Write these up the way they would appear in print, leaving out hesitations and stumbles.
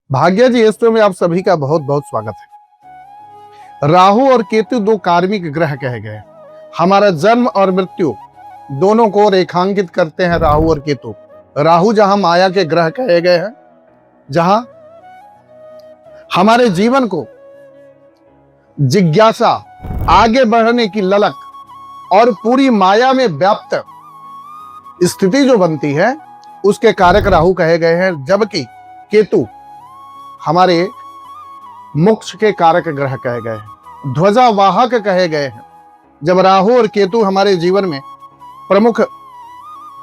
भाग्य जी एस्ट्रो में आप सभी का बहुत बहुत स्वागत है। राहु और केतु दो कार्मिक ग्रह कहे गए। हमारा जन्म और मृत्यु दोनों को रेखांकित करते हैं राहु और केतु। राहु जहां माया के ग्रह कहे गए हैं, जहां हमारे जीवन को जिज्ञासा, आगे बढ़ने की ललक और पूरी माया में व्याप्त स्थिति जो बनती है उसके कारक राहु कहे गए हैं, जबकि केतु हमारे मोक्ष के कारक ग्रह कहे गए हैं, ध्वजावाहक कहे गए हैं। जब राहु और केतु हमारे जीवन में प्रमुख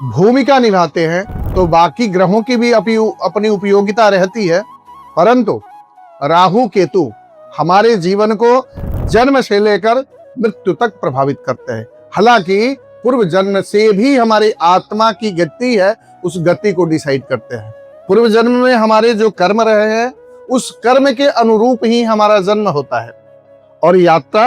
भूमिका निभाते हैं तो बाकी ग्रहों की भी अपनी उपयोगिता रहती है, परंतु राहु केतु हमारे जीवन को जन्म से लेकर मृत्यु तक प्रभावित करते हैं। हालांकि पूर्व जन्म से भी हमारी आत्मा की गति है, उस गति को डिसाइड करते हैं। पूर्व जन्म में हमारे जो कर्म रहे हैं उस कर्म के अनुरूप ही हमारा जन्म होता है और यात्रा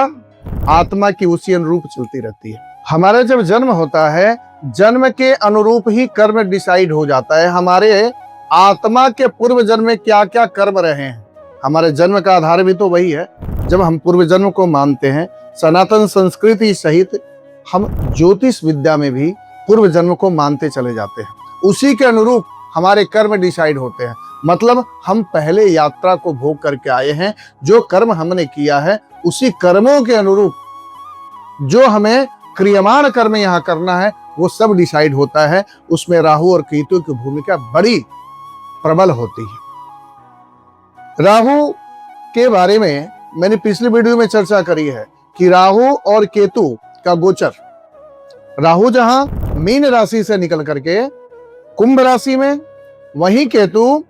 आत्मा की उसी अनुरूप चलती रहती है। हमारा जब जन्म होता है, जन्म के अनुरूप ही कर्म डिसाइड हो जाता है। हमारे आत्मा के पूर्व जन्म में क्या क्या कर्म रहे हैं, हमारे जन्म का आधार भी तो वही है। जब हम पूर्व जन्म को मानते हैं, सनातन संस्कृति सहित हम ज्योतिष विद्या में भी पूर्व जन्म को मानते चले जाते हैं। उसी के अनुरूप हमारे कर्म डिसाइड होते हैं। मतलब हम पहले यात्रा को भोग करके आए हैं, जो कर्म हमने किया है उसी कर्मों के अनुरूप जो हमें क्रियमान कर्म यहाँ करना है वो सब डिसाइड होता है। उसमें राहु और केतु की भूमिका बड़ी प्रबल होती है। राहु के बारे में मैंने पिछले वीडियो में चर्चा करी है कि राहु और केतु का गोचर, राहु जहां मीन राशि से निकल करके कुंभ राशि में, वहीं केतु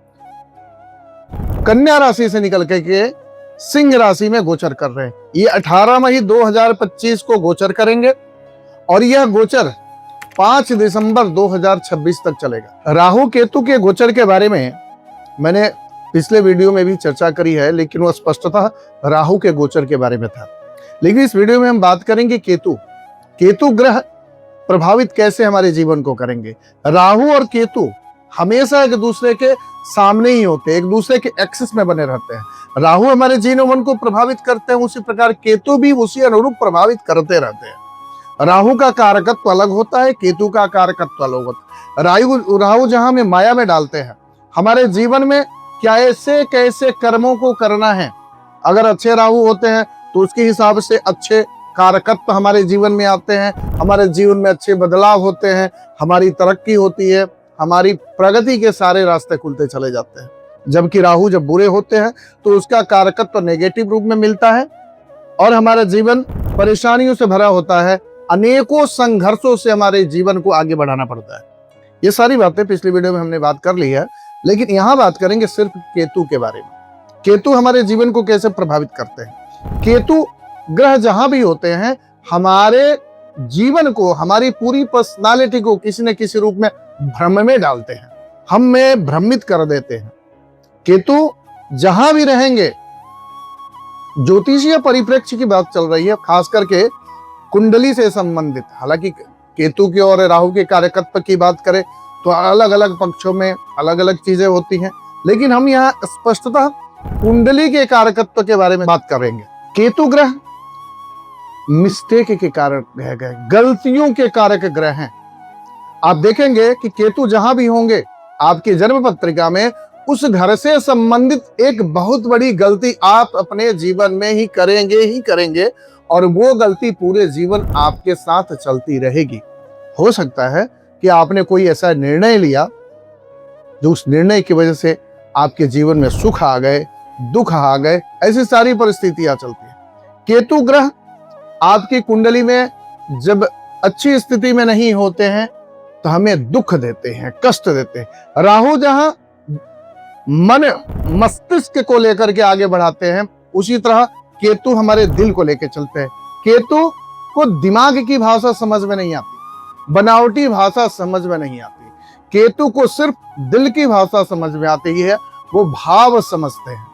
कन्या राशि से निकल के सिंह राशि में गोचर कर रहे हैं। ये 18 मई 2025 को गोचर करेंगे और यह गोचर 5 दिसंबर 2026 तक चलेगा। राहु केतु के गोचर के बारे में मैंने पिछले वीडियो में भी चर्चा करी है, लेकिन वह स्पष्टतः राहु के गोचर के बारे में था। लेकिन इस वीडियो में हम बात करेंगे केतु ग्रह प्रभावित कैसे हमारे जीवन को करेंगे। राहु और केतु हमेशा एक दूसरे के सामने ही होते हैं, एक दूसरे के एक्सिस में बने रहते हैं। राहु हमारे जीवन को प्रभावित करते हैं, उसी प्रकार केतु भी उसी अनुरूप प्रभावित करते रहते हैं। राहु का कारकत्व अलग होता है, केतु का कारकत्व अलग होता है। राहु जहां हमें माया में डालते हैं, हमारे जीवन में कैसे कैसे कर्मों को करना है। अगर अच्छे राहु होते हैं तो उसके हिसाब से अच्छे कारकत्व हमारे जीवन में आते हैं, हमारे जीवन में अच्छे बदलाव होते हैं, हमारी तरक्की होती है, हमारी प्रगति के सारे रास्ते खुलते चले जाते हैं। जबकि राहु जब बुरे होते हैं तो उसका कारकत्व नेगेटिव रूप में मिलता है और हमारा जीवन परेशानियों से भरा होता है। अनेकों संघर्षों से हमारे जीवन को आगे बढ़ाना पड़ता है। ये सारी बातें पिछली वीडियो में हमने बात कर ली है, लेकिन यहाँ बात करेंगे सिर्फ केतु के बारे में। केतु हमारे जीवन को कैसे प्रभावित करते हैं। केतु ग्रह जहां भी होते हैं हमारे जीवन को, हमारी पूरी पर्सनालिटी को किसी न किसी रूप में भ्रम में डालते हैं, हमें भ्रमित कर देते हैं। केतु जहां भी रहेंगे, ज्योतिषीय परिप्रेक्ष्य की बात चल रही है, खास करके कुंडली से संबंधित। हालांकि केतु की और राहु के कारकत्व की बात करें तो अलग अलग पक्षों में अलग अलग चीजें होती हैं, लेकिन हम यहाँ स्पष्टतः कुंडली के कारकत्व के बारे में बात करेंगे। केतु ग्रह मिस्टेक के कारक ग्रह है, गलतियों के कारक ग्रह हैं। आप देखेंगे कि केतु जहां भी होंगे आपकी जन्म पत्रिका में, उस घर से संबंधित एक बहुत बड़ी गलती आप अपने जीवन में ही करेंगे और वो गलती पूरे जीवन आपके साथ चलती रहेगी। हो सकता है कि आपने कोई ऐसा निर्णय लिया जो उस निर्णय की वजह से आपके जीवन में सुख आ गए, दुख आ गए, ऐसी सारी परिस्थितियां चलती है। केतु ग्रह आपकी कुंडली में जब अच्छी स्थिति में नहीं होते हैं तो हमें दुख देते हैं, कष्ट देते हैं। राहु जहां मन मस्तिष्क को लेकर के आगे बढ़ाते हैं, उसी तरह केतु हमारे दिल को लेकर चलते हैं। केतु को दिमाग की भाषा समझ में नहीं आती, बनावटी भाषा समझ में नहीं आती। केतु को सिर्फ दिल की भाषा समझ में आती है, वो भाव समझते हैं।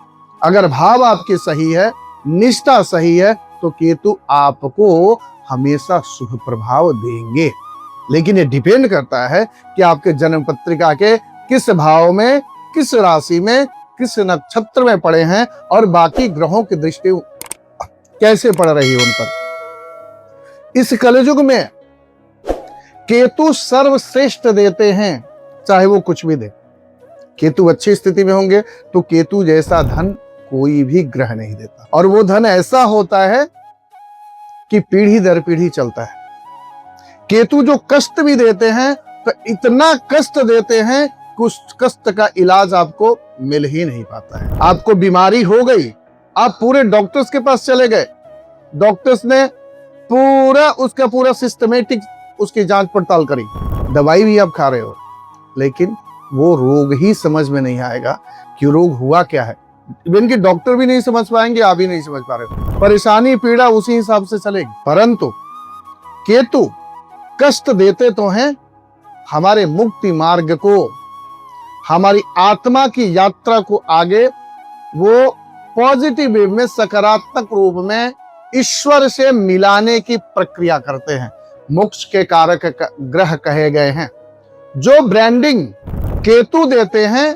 अगर भाव आपकी सही है, निष्ठा सही है, तो केतु आपको हमेशा शुभ प्रभाव देंगे। लेकिन ये डिपेंड करता है कि आपके जन्म पत्रिका के किस भाव में, किस राशि में किस नक्षत्र में पड़े हैं और बाकी ग्रहों की दृष्टि कैसे पड़ रही है उन पर। इस कलयुग में केतु सर्वश्रेष्ठ देते हैं, चाहे वो कुछ भी दे। केतु अच्छी स्थिति में होंगे तो केतु जैसा धन कोई भी ग्रह नहीं देता, और वो धन ऐसा होता है कि पीढ़ी दर पीढ़ी चलता है। केतु जो कष्ट भी देते हैं तो इतना कष्ट देते हैं कि उस कष्ट का इलाज आपको मिल ही नहीं पाता है। आपको बीमारी हो गई, आप पूरे डॉक्टर्स के पास चले गए, डॉक्टर्स ने उसका पूरा सिस्टमेटिक उसकी जांच पड़ताल करी, दवाई भी आप खा रहे हो, लेकिन वो रोग ही समझ में नहीं आएगा कि रोग हुआ क्या है। इवन कि डॉक्टर भी नहीं समझ पाएंगे, आप भी नहीं समझ पा रहे हो। परेशानी पीड़ा उसी हिसाब से चलेगी। परंतु केतु कष्ट देते तो हैं, हमारे मुक्ति मार्ग को, हमारी आत्मा की यात्रा को आगे वो पॉजिटिव वे में, सकारात्मक रूप में ईश्वर से मिलाने की प्रक्रिया करते हैं। मोक्ष के कारक ग्रह कहे गए हैं। जो ब्रांडिंग केतु देते हैं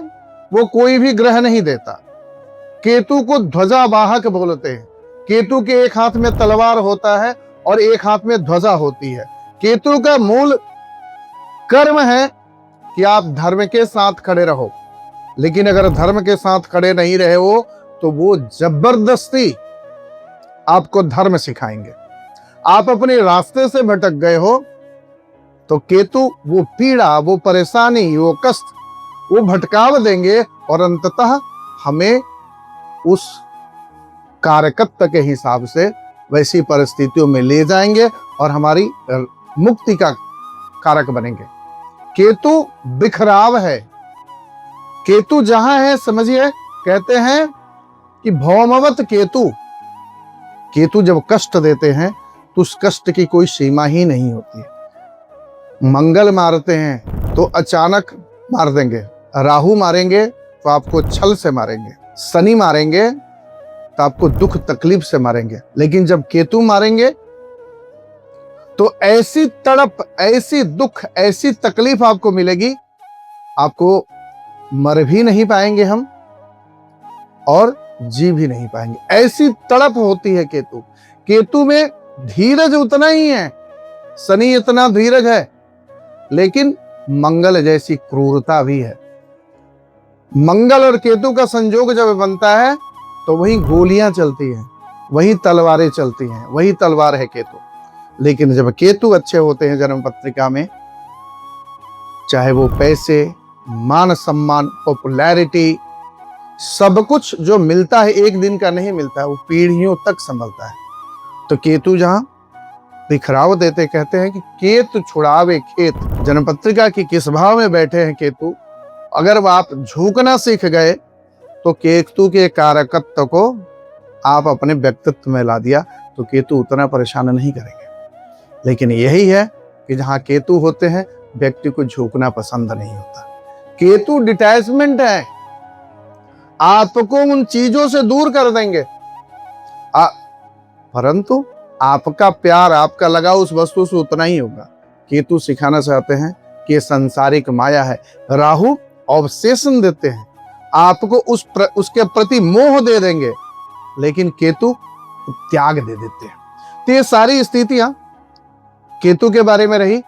वो कोई भी ग्रह नहीं देता। केतु को ध्वजावाहक बोलते हैं। केतु के एक हाथ में तलवार होता है और एक हाथ में ध्वजा होती है। केतु का मूल कर्म है कि आप धर्म के साथ खड़े रहो, लेकिन अगर धर्म के साथ खड़े नहीं रहे हो तो वो जबरदस्ती आपको धर्म सिखाएंगे। आप अपने रास्ते से भटक गए हो तो केतु वो पीड़ा, वो परेशानी, वो कष्ट, वो भटकाव देंगे और अंततः हमें उस कारकत्व के हिसाब से वैसी परिस्थितियों में ले जाएंगे और हमारी मुक्ति का कारक बनेंगे। केतु बिखराव है। केतु जहां है, समझिए, कहते हैं कि भौमवत केतु। केतु जब कष्ट देते हैं तो उस कष्ट की कोई सीमा ही नहीं होती है। मंगल मारते हैं तो अचानक मार देंगे, राहु मारेंगे तो आपको छल से मारेंगे, शनि मारेंगे तो आपको दुख तकलीफ से मारेंगे, लेकिन जब केतु मारेंगे तो ऐसी तड़प, ऐसी दुख, ऐसी तकलीफ आपको मिलेगी, आपको मर भी नहीं पाएंगे हम और जी भी नहीं पाएंगे। ऐसी तड़प होती है केतु। केतु में धीरज उतना ही है, शनि इतना धीरज है, लेकिन मंगल जैसी क्रूरता भी है। मंगल और केतु का संयोग जब बनता है तो वही गोलियां चलती हैं, वही तलवारें चलती हैं, वही तलवार है केतु। लेकिन जब केतु अच्छे होते हैं जन्म पत्रिका में, चाहे वो पैसे, मान सम्मान, पॉपुलैरिटी, सब कुछ जो मिलता है एक दिन का नहीं मिलता है, वो पीढ़ियों तक संभलता है। तो केतु जहां बिखराव देते, कहते हैं कि केतु छुड़ावे खेत। जन्म पत्रिका की किस भाव में बैठे हैं केतु, अगर आप झुकना सीख गए तो केतु के कारकत्व को आप अपने व्यक्तित्व में ला दिया तो केतु उतना परेशान नहीं करेंगे। लेकिन यही है कि जहां केतु होते हैं व्यक्ति को झुकना पसंद नहीं होता। केतु डिटैचमेंट है, आपको उन चीजों से दूर कर देंगे, परंतु आपका प्यार, आपका लगाव उस वस्तु से उतना ही होगा। केतु सिखाना चाहते हैं कि ये सांसारिक माया है। राहु ऑब्सेशन देते हैं, आपको उसके प्रति मोह दे देंगे, लेकिन केतु त्याग दे देते हैं। तो ये सारी स्थितियां केतु के बारे में रही।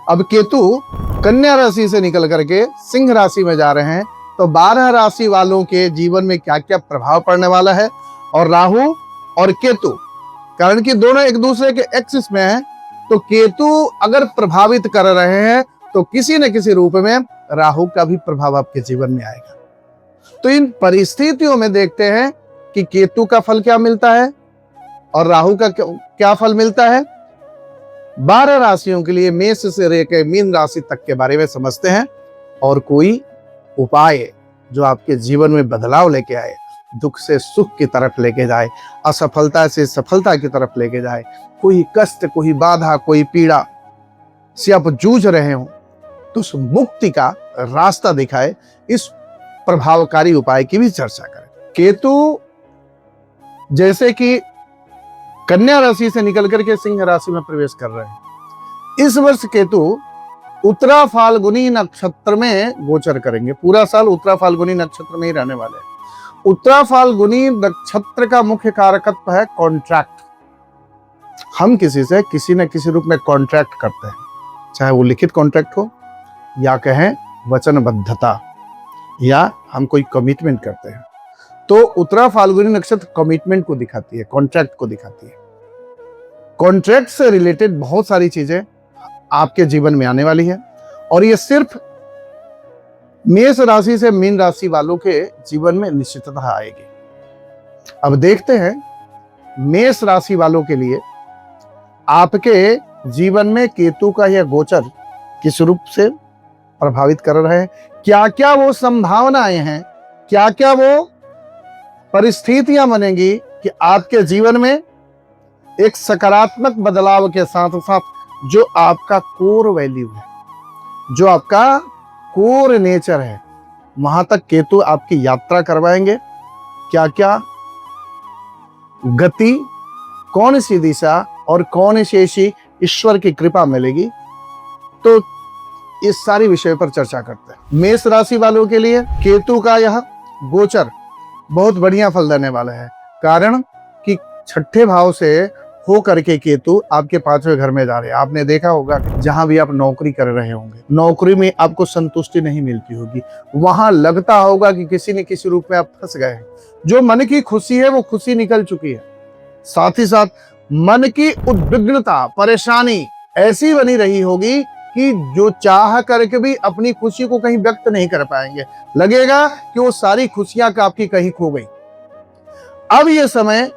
अब केतु कन्या राशि से निकल करके सिंह राशि में जा रहे हैं, तो 12 राशि वालों के जीवन में क्या क्या प्रभाव पड़ने वाला है। और राहु और केतु, कारण कि दोनों एक दूसरे के एक्सिस में हैं, तो केतु अगर प्रभावित कर रहे हैं तो किसी न किसी रूप में राहु का भी प्रभाव आपके जीवन में आएगा। तो इन परिस्थितियों में देखते हैं कि केतु का फल क्या मिलता है और राहु का क्या फल मिलता है। 12 राशियों के लिए मेष से लेकर मीन राशि तक के बारे में समझते हैं, और कोई उपाय जो आपके जीवन में बदलाव लेके आए, दुख से सुख की तरफ लेके जाए, असफलता से सफलता की तरफ लेके जाए, कोई कष्ट, कोई बाधा, कोई पीड़ा से आप जूझ रहे हो तो उस मुक्ति का रास्ता दिखाए, इस प्रभावकारी उपाय की भी चर्चा करें। केतु जैसे कि कन्या राशि से निकल करके सिंह राशि में प्रवेश कर रहे हैं। इस वर्ष केतु उत्तरा फाल्गुनी नक्षत्र में गोचर करेंगे। पूरा साल उत्तरा फाल्गुनी नक्षत्र में ही रहने वाले हैं। उत्तरा फाल्गुनी नक्षत्र का मुख्य कारकत्व है कॉन्ट्रैक्ट। हम किसी से किसी न किसी रूप में कॉन्ट्रैक्ट करते हैं, चाहे वो लिखित कॉन्ट्रैक्ट हो या कहें वचनबद्धता, या हम कोई कमिटमेंट करते हैं। तो उत्तरा फाल्गुनी नक्षत्र कमिटमेंट को दिखाती है, कॉन्ट्रैक्ट को दिखाती है। कॉन्ट्रैक्ट से रिलेटेड बहुत सारी चीजें आपके जीवन में आने वाली है, और ये सिर्फ मेष राशि से मीन राशि वालों के जीवन में निश्चिततः आएगी। अब देखते हैं मेष राशि वालों के लिए आपके जीवन में केतु का यह गोचर किस रूप से प्रभावित कर रहे हैं, क्या क्या वो संभावनाएं हैं, क्या क्या वो परिस्थितियां बनेंगी कि आपके जीवन में एक सकारात्मक बदलाव के साथ साथ जो आपका कोर वैल्यू है, जो आपका कोर नेचर है, वहां तक केतु आपकी यात्रा करवाएंगे। क्या क्या गति, कौन सी दिशा और कौन सी ऐसी ईश्वर की कृपा मिलेगी, तो इस सारी विषय पर चर्चा करते हैं। मेष राशि वालों के लिए केतु का यह गोचर बहुत बढ़िया फल देने वाला है, कारण कि छठे भाव से हो करके केतु आपके 5वें घर में जा रहे हैं। आपने देखा होगा कि जहां भी आप नौकरी कर रहे होंगे, नौकरी में आपको संतुष्टि नहीं मिलती होगी, वहां लगता होगा कि किसी न किसी रूप में आप फंस गए हैं। जो मन की खुशी है वो खुशी निकल चुकी है, साथ ही साथ मन की उद्विग्नता, परेशानी ऐसी बनी रही होगी कि जो चाह करके भी अपनी खुशी को कहीं व्यक्त नहीं कर पाएंगे। लगेगा कि वो सारी खुशियां आपकी कहीं खो गई। अब ये समय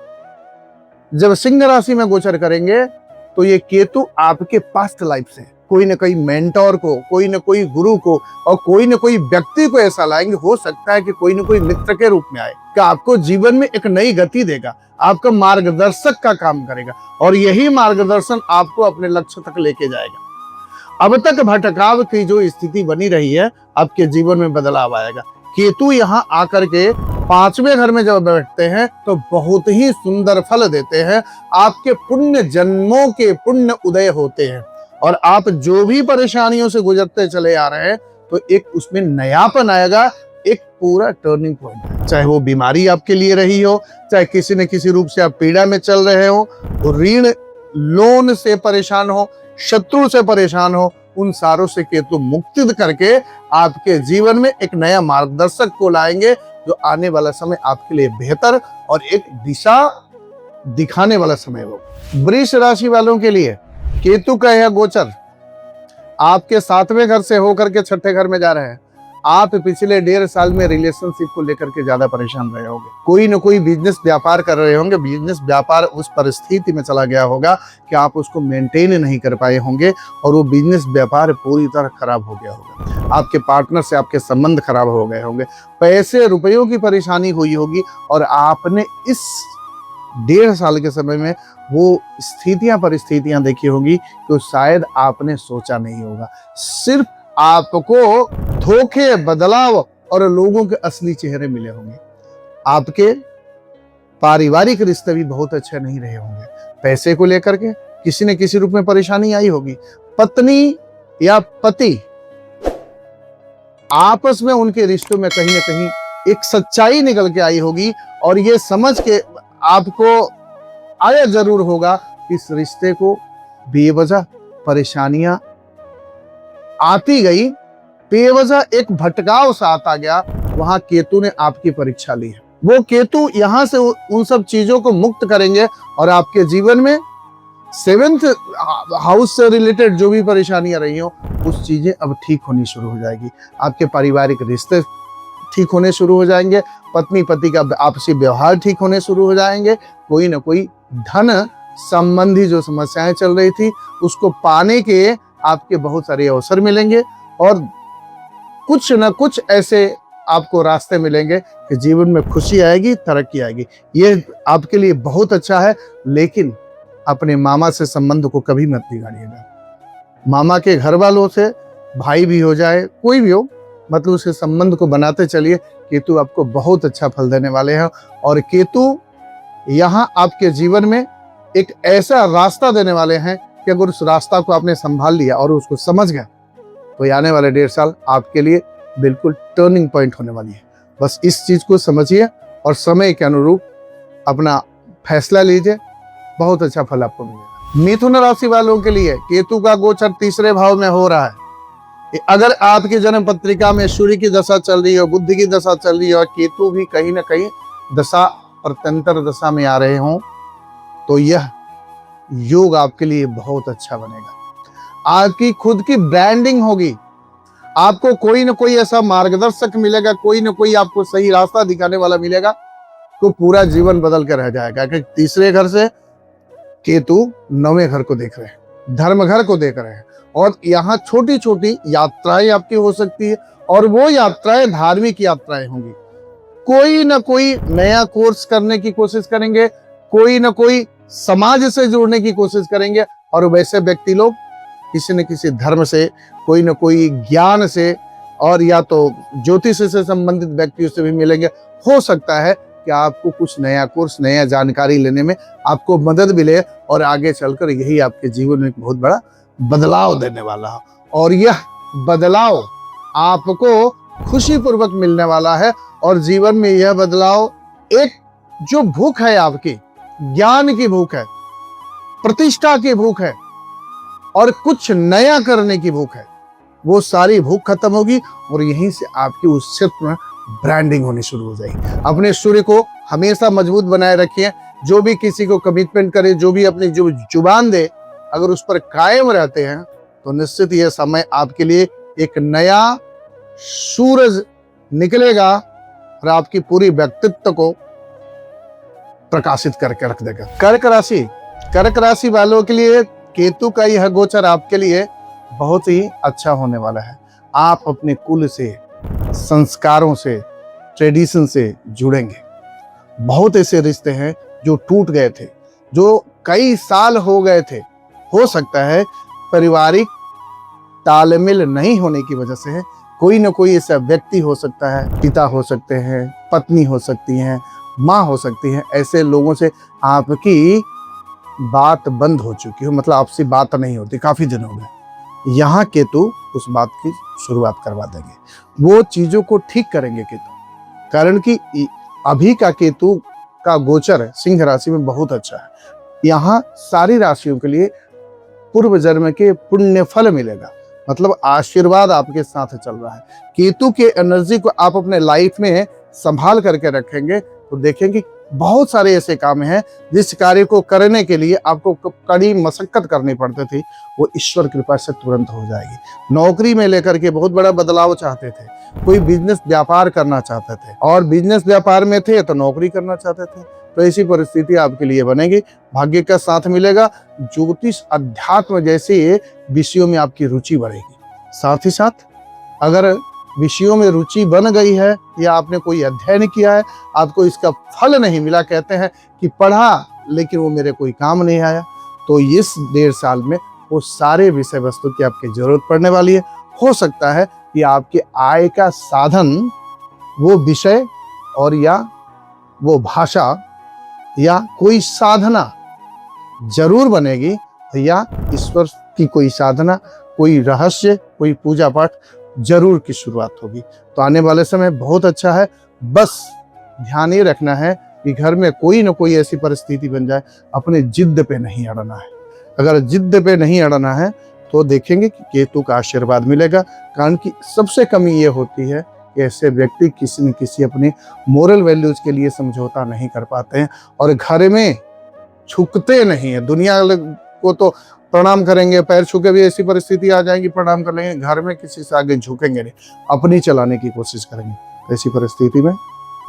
जब सिंह राशि में गोचर करेंगे तो ये केतु आपके पास्ट लाइफ से कोई न कोई मेंटोर को, कोई न कोई गुरु को और कोई न कोई व्यक्ति को ऐसा लाएंगे, हो सकता है कि कोई न कोई मित्र के रूप में आए, कि आपको जीवन में एक नई गति देगा, आपका मार्गदर्शक का काम करेगा, और यही मार्गदर्शन आपको अपने लक्ष्य तक लेके जाएगा। अब तक भटकाव की जो स्थिति बनी रही है, आपके जीवन में बदलाव आएगा। केतु यहाँ आकर के 5वें घर में जब बैठते हैं तो बहुत ही सुंदर फल देते हैं। आपके पुण्य जन्मों के पुण्य उदय होते हैं, और आप जो भी परेशानियों से गुजरते चले आ रहे हैं तो एक उसमें नयापन आएगा, एक पूरा टर्निंग पॉइंट है। चाहे वो बीमारी आपके लिए रही हो, चाहे किसी न किसी रूप से आप पीड़ा में चल रहे हो, ऋण लोन से परेशान हो, शत्रु से परेशान हो, उन सारों से केतु मुक्ति करके आपके जीवन में एक नया मार्गदर्शक को लाएंगे, जो आने वाला समय आपके लिए बेहतर और एक दिशा दिखाने वाला समय हो। वृष राशि वालों के लिए केतु का यह गोचर आपके 7वें घर से होकर के 6ठे घर में जा रहे हैं। आप पिछले 1.5 साल में रिलेशनशिप को लेकर के ज्यादा परेशान रहे होंगे। कोई न कोई बिजनेस व्यापार कर रहे होंगे, बिजनेस व्यापार उस परिस्थिति में चला गया होगा कि आप उसको मेंटेन नहीं कर पाए होंगे, और वो बिजनेस व्यापार पूरी तरह खराब हो गया होगा। आपके पार्टनर से आपके संबंध खराब हो गए होंगे, पैसे रुपयों की परेशानी हुई होगी, और आपने इस 1.5 साल के समय में वो परिस्थितियां देखी होंगी तो शायद आपने सोचा नहीं होगा। सिर्फ आपको धोखे, बदलाव और लोगों के असली चेहरे मिले होंगे। आपके पारिवारिक रिश्ते भी बहुत अच्छे नहीं रहे होंगे। पैसे को लेकर के किसी न किसी रूप में परेशानी आई होगी। पत्नी या पति आपस में उनके रिश्तों में कहीं न कहीं एक सच्चाई निकल के आई होगी, और ये समझ के आपको आया जरूर होगा इस रिश्ते को बेवजह परेशानियां आती गई, बेवजह एक भटकाव सा आता गया, वहां केतु ने आपकी परीक्षा ली है। वो केतु यहां से उन सब चीजों को मुक्त करेंगे, और आपके जीवन में 7th हाउस से रिलेटेड जो भी परेशानियां रही हो, उस चीजें अब ठीक होनी शुरू हो जाएगी। आपके पारिवारिक रिश्ते ठीक होने शुरू हो जाएंगे, पत्नी पति का आपसी व्यवहार ठीक होने शुरू हो जाएंगे। कोई ना कोई धन संबंधी जो समस्याएं चल रही थी, उसको पाने के आपके बहुत सारे अवसर मिलेंगे, और कुछ न कुछ ऐसे आपको रास्ते मिलेंगे कि जीवन में खुशी आएगी, तरक्की आएगी। ये आपके लिए बहुत अच्छा है। लेकिन अपने मामा से संबंध को कभी मत बिगाड़िएगा। मामा के घर वालों से, भाई भी हो जाए, कोई भी हो, मतलब उसके संबंध को बनाते चलिए। केतु आपको बहुत अच्छा फल देने वाले हैं, और केतु यहाँ आपके जीवन में एक ऐसा रास्ता देने वाले हैं कि अगर उस रास्ता को आपने संभाल लिया और उसको समझ गए तो ये आने वाले 1.5 साल आपके लिए बिल्कुल टर्निंग पॉइंट होने वाली है। बस इस चीज को समझिए और समय के अनुरूप अपना फैसला लीजिए, बहुत अच्छा फल आपको मिलेगा। मिथुन राशि वालों के लिए केतु का गोचर 3रे भाव में हो रहा है। अगर आपकी जन्म पत्रिका में सूर्य की दशा चल रही है, बुद्धि की दशा चल रही है और केतु भी कहीं ना कहीं दशा और तंत्र दशा में आ रहे हों, तो यह योग आपके लिए बहुत अच्छा बनेगा। आपकी खुद की ब्रांडिंग होगी, आपको कोई ना कोई ऐसा मार्गदर्शक मिलेगा, कोई ना कोई आपको सही रास्ता दिखाने वाला मिलेगा, तो पूरा जीवन बदल कर रह जाएगा। क्योंकि 3रे घर से केतु 9वें घर को देख रहे हैं, धर्म घर को देख रहे हैं, और यहाँ छोटी छोटी यात्राएं आपकी हो सकती है, और वो यात्राएं धार्मिक यात्राएं होंगी। कोई ना कोई नया कोर्स करने की कोशिश करेंगे, कोई ना कोई समाज से जुड़ने की कोशिश करेंगे, और वैसे व्यक्ति लोग किसी न किसी धर्म से, कोई न कोई ज्ञान से, और या तो ज्योतिष से संबंधित व्यक्तियों से भी मिलेंगे। हो सकता है कि आपको कुछ नया कोर्स, नया जानकारी लेने में आपको मदद मिले, और आगे चलकर यही आपके जीवन में एक बहुत बड़ा बदलाव देने वाला है। और यह बदलाव आपको खुशी पूर्वक मिलने वाला है, और जीवन में यह बदलाव, एक जो भूख है आपकी, ज्ञान की भूख है, प्रतिष्ठा की भूख है, और कुछ नया करने की भूख है, वो सारी भूख खत्म होगी, और यहीं से आपकी उस क्षेत्र में ब्रांडिंग होनी शुरू हो जाएगी। अपने सूर्य को हमेशा मजबूत बनाए रखिए। जो भी किसी को कमिटमेंट करे, जो भी अपनी जो जुबान दे, अगर उस पर कायम रहते हैं, तो निश्चित यह समय आपके लिए एक नया सूरज निकलेगा और आपकी पूरी व्यक्तित्व को प्रकाशित करके रख देगा। कर्क राशि वालों के लिए केतु का यह गोचर आपके लिए बहुत ही अच्छा होने वाला है। आप अपने कुल से, संस्कारों से, ट्रेडिशन से जुड़ेंगे। बहुत ऐसे रिश्ते हैं जो टूट गए थे, जो कई साल हो गए थे। हो सकता है पारिवारिक तालमेल नहीं होने की वजह से कोई ना कोई ऐसा व्यक्ति हो सकता है, पिता हो सकते हैं, पत्नी हो सकती हैं, माँ हो सकती हैं, ऐसे लोगों से आपकी बात बंद हो चुकी हो, मतलब आपसे बात नहीं होती, काफी दिन हो गए। यहाँ केतु उस बात की शुरुआत करवा देंगे, वो चीजों को ठीक करेंगे केतु। कारण कि अभी का केतु का गोचर सिंह राशि में बहुत अच्छा है। यहाँ सारी राशियों के लिए पूर्व जन्म के पुण्य फल मिलेगा, मतलब आशीर्वाद आपके साथ चल रहा है। केतु के एनर्जी को आप अपने लाइफ में संभाल करके रखेंगे तो देखेंगे बहुत सारे ऐसे काम हैं जिस कार्य को करने के लिए आपको कड़ी मशक्कत करनी पड़ती थी, वो ईश्वर कृपा से तुरंत हो जाएगी। नौकरी में लेकर के बहुत बड़ा बदलाव चाहते थे, कोई बिजनेस व्यापार करना चाहते थे, और बिजनेस व्यापार में थे तो नौकरी करना चाहते थे, तो ऐसी परिस्थिति आपके लिए बनेगी। भाग्य का साथ मिलेगा। ज्योतिष, अध्यात्म जैसे विषयों में आपकी रुचि बढ़ेगी। साथ ही साथ अगर विषयों में रुचि बन गई है या आपने कोई अध्ययन किया है, आपको इसका फल नहीं मिला, कहते हैं कि पढ़ा लेकिन वो मेरे कोई काम नहीं आया, तो इस 1.5 साल में वो सारे विषय वस्तु की आपकी जरूरत पड़ने वाली है। हो सकता है कि आपके आय का साधन वो विषय और या वो भाषा या कोई साधना जरूर बनेगी, या ईश्वर की कोई साधना, कोई रहस्य, कोई पूजा पाठ जरूर की शुरुआत होगी। तो आने वाले समय बहुत अच्छा है। बस ध्यान ये रखना है कि घर में कोई ना कोई ऐसी परिस्थिति बन जाए, अपने जिद्द पे नहीं अड़ना है। अगर जिद्द पे नहीं अड़ना है तो देखेंगे कि केतु का आशीर्वाद मिलेगा। कारण कि सबसे कमी ये होती है कि ऐसे व्यक्ति किसी न किसी अपनी मोरल वैल्यूज के लिए समझौता नहीं कर पाते हैं और घर में झुकते नहीं है। दुनिया को तो प्रणाम करेंगे, पैर छू के भी ऐसी परिस्थिति आ जाएगी प्रणाम कर लेंगे, घर में किसी से आगे झुकेंगे नहीं, अपनी चलाने की कोशिश करेंगे। ऐसी परिस्थिति में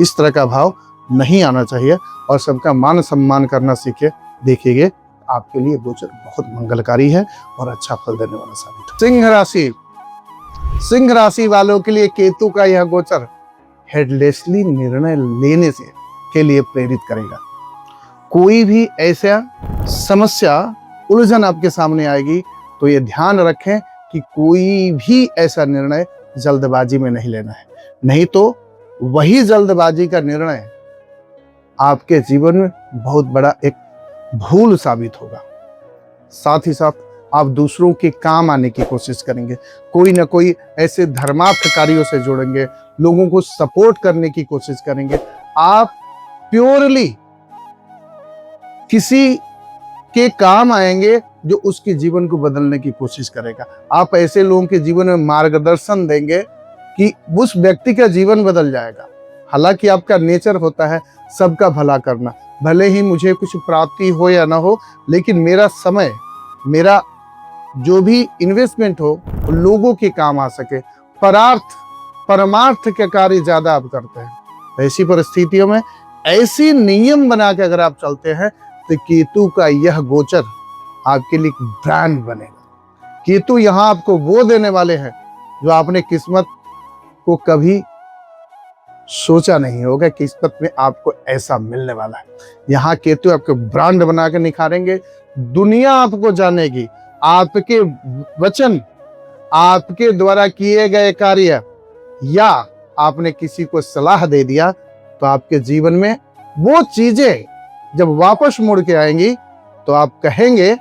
इस तरह का भाव नहीं आना चाहिए और सबका मान सम्मान करना सीखे। देखिए आपके लिए गोचर बहुत मंगलकारी है और अच्छा फल देने वाला साबित है। सिंह राशि वालों के लिए केतु का यह गोचर हेडलेसली निर्णय लेने से के लिए प्रेरित करेगा। कोई भी ऐसा समस्या, उलझन आपके सामने आएगी तो ये ध्यान रखें कि कोई भी ऐसा निर्णय जल्दबाजी में नहीं लेना है, नहीं तो वही जल्दबाजी का निर्णय आपके जीवन में बहुत बड़ा एक भूल साबित होगा। साथ ही साथ आप दूसरों के काम आने की कोशिश करेंगे, कोई ना कोई ऐसे धर्मार्थ कार्यों से जुड़ेंगे, लोगों को सपोर्ट करने की कोशिश करेंगे। आप प्योरली किसी के काम आएंगे जो उसके जीवन को बदलने की कोशिश करेगा। आप ऐसे लोगों के जीवन में मार्गदर्शन देंगे कि उस व्यक्ति का जीवन बदल जाएगा। हालांकि आपका नेचर होता है सबका भला करना, भले ही मुझे कुछ प्राप्ति हो या ना हो, लेकिन मेरा समय, मेरा जो भी इन्वेस्टमेंट हो लोगों के काम आ सके, परमार्थ के कार्य ज्यादा आप करते हैं। ऐसी परिस्थितियों में ऐसी नियम बना के अगर आप चलते हैं तो केतु का यह गोचर आपके लिए ब्रांड बनेगा। केतु यहाँ आपको वो देने वाले हैं जो आपने किस्मत को कभी सोचा नहीं होगा, किस्मत में आपको ऐसा मिलने वाला है। यहाँ केतु आपको ब्रांड बना के निखारेंगे, दुनिया आपको जानेगी। आपके वचन, आपके द्वारा किए गए कार्य, या आपने किसी को सलाह दे दिया तो आपके जीवन में वो चीजें जब वापस मुड़ के आएंगी तो आप कहेंगे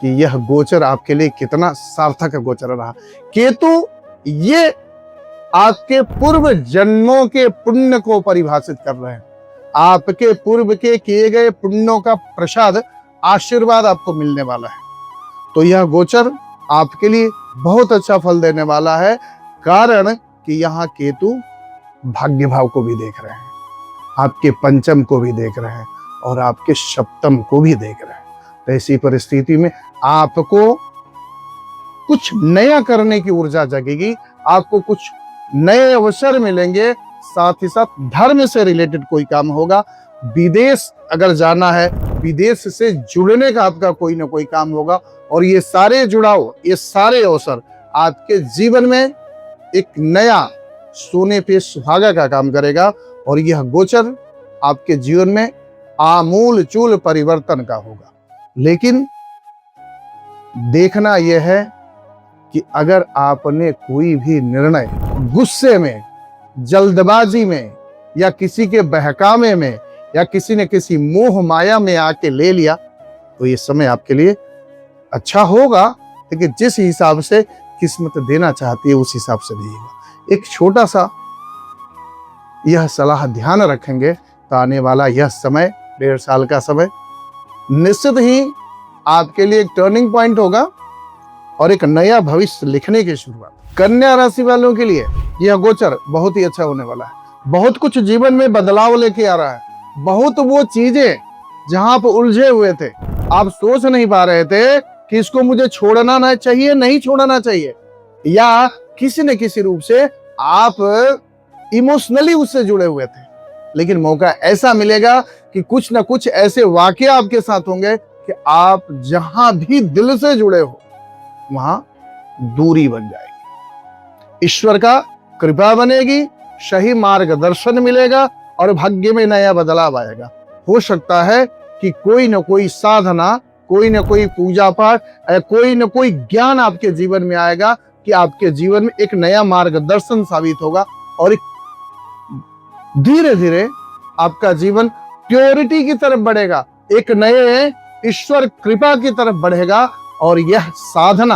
कि यह गोचर आपके लिए कितना सार्थक गोचर रहा। केतु ये आपके पूर्व जन्मों के पुण्य को परिभाषित कर रहे हैं। आपके पूर्व के किए गए पुण्यों का प्रसाद, आशीर्वाद आपको मिलने वाला है। तो यह गोचर आपके लिए बहुत अच्छा फल देने वाला है, कारण कि यहाँ केतु भाग्य भाव को भी देख रहे हैं, आपके पंचम को भी देख रहे हैं और आपके सप्तम को भी देख रहे हैं। तो ऐसी परिस्थिति में आपको कुछ नया करने की ऊर्जा जगेगी, आपको कुछ नए अवसर मिलेंगे। साथ ही साथ धर्म से रिलेटेड कोई काम होगा, विदेश अगर जाना है, विदेश से जुड़ने का आपका कोई ना कोई काम होगा। और ये सारे जुड़ाव, ये सारे अवसर आपके जीवन में एक नया सोने पे सुहागा का काम करेगा। और यह गोचर आपके जीवन में आमूल चूल परिवर्तन का होगा। लेकिन देखना यह है कि अगर आपने कोई भी निर्णय गुस्से में, जल्दबाजी में, या किसी के बहकावे में, या किसी न किसी मोह माया में आके ले लिया, तो ये समय आपके लिए अच्छा होगा, लेकिन जिस हिसाब से किस्मत देना चाहती है उस हिसाब से नहीं होगा। एक छोटा सा यह सलाह ध्यान रखेंगे तो आने वाला यह समय, 1.5 साल का समय, निश्चित ही आपके लिए एक टर्निंग पॉइंट होगा और एक नया भविष्य लिखने की शुरुआत। कन्या राशि वालों के लिए यह गोचर बहुत ही अच्छा होने वाला है। बहुत कुछ जीवन में बदलाव लेके आ रहा है। बहुत वो चीजें जहां आप उलझे हुए थे, आप सोच नहीं पा रहे थे कि इसको मुझे छोड़ना ना चाहिए, नहीं छोड़ना चाहिए, या किसी न किसी रूप से आप इमोशनली उससे जुड़े हुए थे, लेकिन मौका ऐसा मिलेगा कि कुछ ना कुछ ऐसे वाकया आपके साथ होंगे कि आप जहां भी दिल से जुड़े हो वहां दूरी बन जाएगी, ईश्वर का कृपा बनेगी, सही मार्गदर्शन मिलेगा और भाग्य में नया बदलाव आएगा। हो सकता है कि कोई न कोई साधना, कोई न कोई पूजा पाठ, कोई न कोई ज्ञान आपके जीवन में आएगा कि आपके जीवन में एक नया मार्गदर्शन साबित होगा और धीरे धीरे आपका जीवन प्योरिटी की तरफ बढ़ेगा, एक नए ईश्वर कृपा की तरफ बढ़ेगा। और यह साधना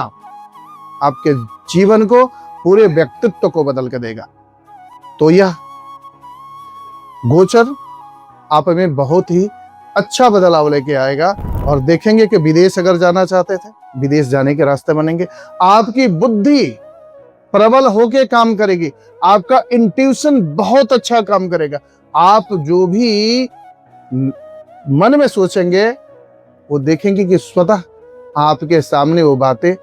आपके जीवन को, पूरे व्यक्तित्व को बदल के देगा। तो यह गोचर आप में बहुत ही अच्छा बदलाव लेके आएगा। और देखेंगे कि विदेश अगर जाना चाहते थे, विदेश जाने के रास्ते बनेंगे। आपकी बुद्धि प्रबल होके काम करेगी, आपका इंट्यूशन बहुत अच्छा काम करेगा। आप जो भी मन में सोचेंगे वो देखेंगे कि स्वतः आपके सामने वो बातें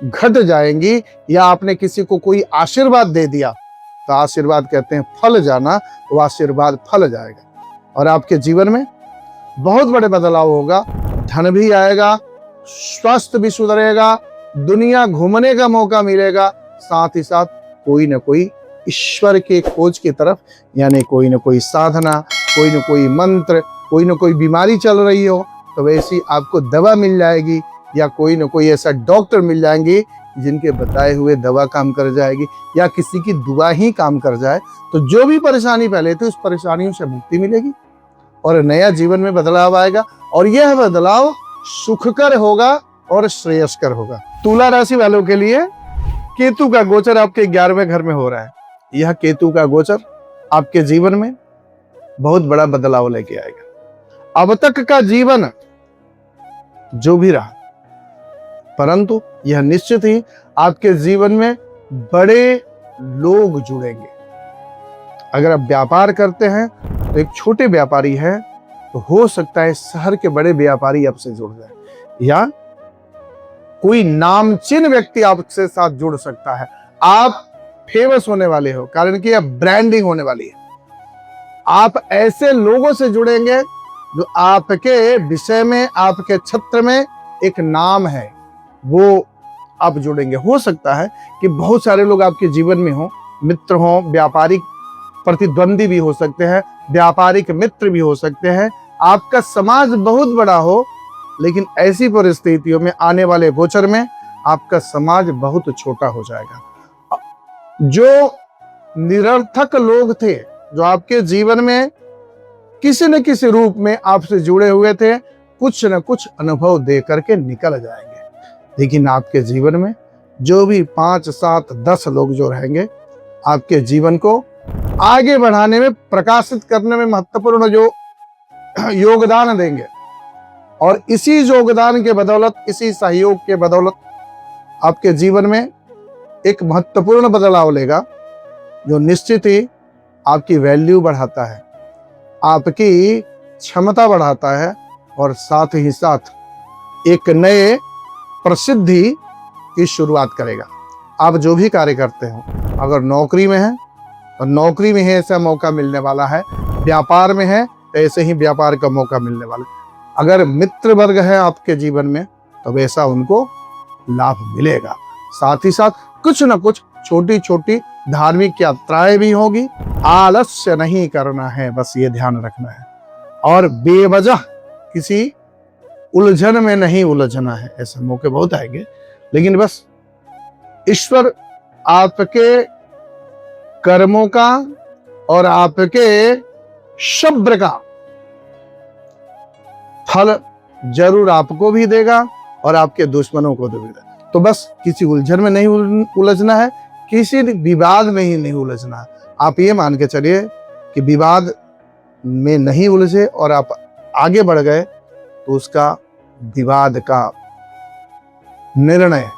घट जाएंगी। या आपने किसी को कोई आशीर्वाद दे दिया, तो आशीर्वाद कहते हैं फल जाना, वो आशीर्वाद फल जाएगा और आपके जीवन में बहुत बड़े बदलाव होगा। धन भी आएगा, स्वास्थ्य भी सुधरेगा, दुनिया घूमने का मौका मिलेगा। साथ ही साथ कोई न कोई ईश्वर के खोज की तरफ, यानी कोई न कोई साधना, कोई न कोई मंत्र, कोई न कोई बीमारी चल रही हो तो वैसी आपको दवा मिल जाएगी, या कोई न कोई ऐसा डॉक्टर मिल जाएंगे जिनके बताए हुए दवा काम कर जाएगी, या किसी की दुआ ही काम कर जाए। तो जो भी परेशानी पहले थी उस परेशानियों से मुक्ति मिलेगी और नया जीवन में बदलाव आएगा। और यह बदलाव सुखकर होगा, और श्रेयस्कर होगा। तुला राशि वालों के लिए केतु का गोचर आपके 11वें घर में हो रहा है। यह केतु का गोचर आपके जीवन में बहुत बड़ा बदलाव लेके आएगा। अब तक का जीवन जो भी रहा, परंतु यह निश्चित ही आपके जीवन में बड़े लोग जुड़ेंगे। अगर आप व्यापार करते हैं तो एक छोटे व्यापारी है तो हो सकता है शहर के बड़े व्यापारी आपसे जुड़ जाए, या कोई नामचीन व्यक्ति आपसे साथ जुड़ सकता है। आप फेमस होने वाले हो, कारण कि यह ब्रांडिंग होने वाली है। आप ऐसे लोगों से जुड़ेंगे जो आपके विषय में, आपके क्षेत्र में एक नाम है, वो आप जुड़ेंगे। हो सकता है कि बहुत सारे लोग आपके जीवन में हो, मित्र हो, व्यापारिक प्रतिद्वंदी भी हो सकते हैं, व्यापारिक मित्र भी हो सकते हैं। आपका समाज बहुत बड़ा हो, लेकिन ऐसी परिस्थितियों में आने वाले गोचर में आपका समाज बहुत छोटा हो जाएगा। जो निरर्थक लोग थे, जो आपके जीवन में किसी न किसी रूप में आपसे जुड़े हुए थे, कुछ न कुछ अनुभव दे करके निकल जाएंगे। लेकिन आपके जीवन में जो भी 5, 7, 10 लोग जो रहेंगे, आपके जीवन को आगे बढ़ाने में, प्रकाशित करने में महत्वपूर्ण जो योगदान देंगे। और इसी योगदान के बदौलत, इसी सहयोग के बदौलत आपके जीवन में एक महत्वपूर्ण बदलाव लेगा, जो निश्चित ही आपकी वैल्यू बढ़ाता है, आपकी क्षमता बढ़ाता है, और साथ ही साथ एक नए प्रसिद्धि की शुरुआत करेगा। आप जो भी कार्य करते हो, अगर नौकरी में है तो नौकरी में ही ऐसा मौका मिलने वाला है, व्यापार में है तो ऐसे ही व्यापार का मौका मिलने वाला है। अगर मित्र वर्ग है आपके जीवन में तो वैसा उनको लाभ मिलेगा। साथ ही साथ कुछ न कुछ छोटी छोटी धार्मिक यात्राएं भी होगी। आलस्य नहीं करना है, बस ये ध्यान रखना है, और बेवजह किसी उलझन में नहीं उलझना है। ऐसे मौके बहुत आएंगे, लेकिन बस ईश्वर आपके कर्मों का और आपके शब्द का फल जरूर आपको भी देगा और आपके दुश्मनों को भी देगा। तो बस किसी उलझन में नहीं उलझना है, किसी विवाद में ही नहीं उलझना है। आप ये मान के चलिए कि विवाद में नहीं उलझे और आप आगे बढ़ गए तो उसका विवाद का निर्णय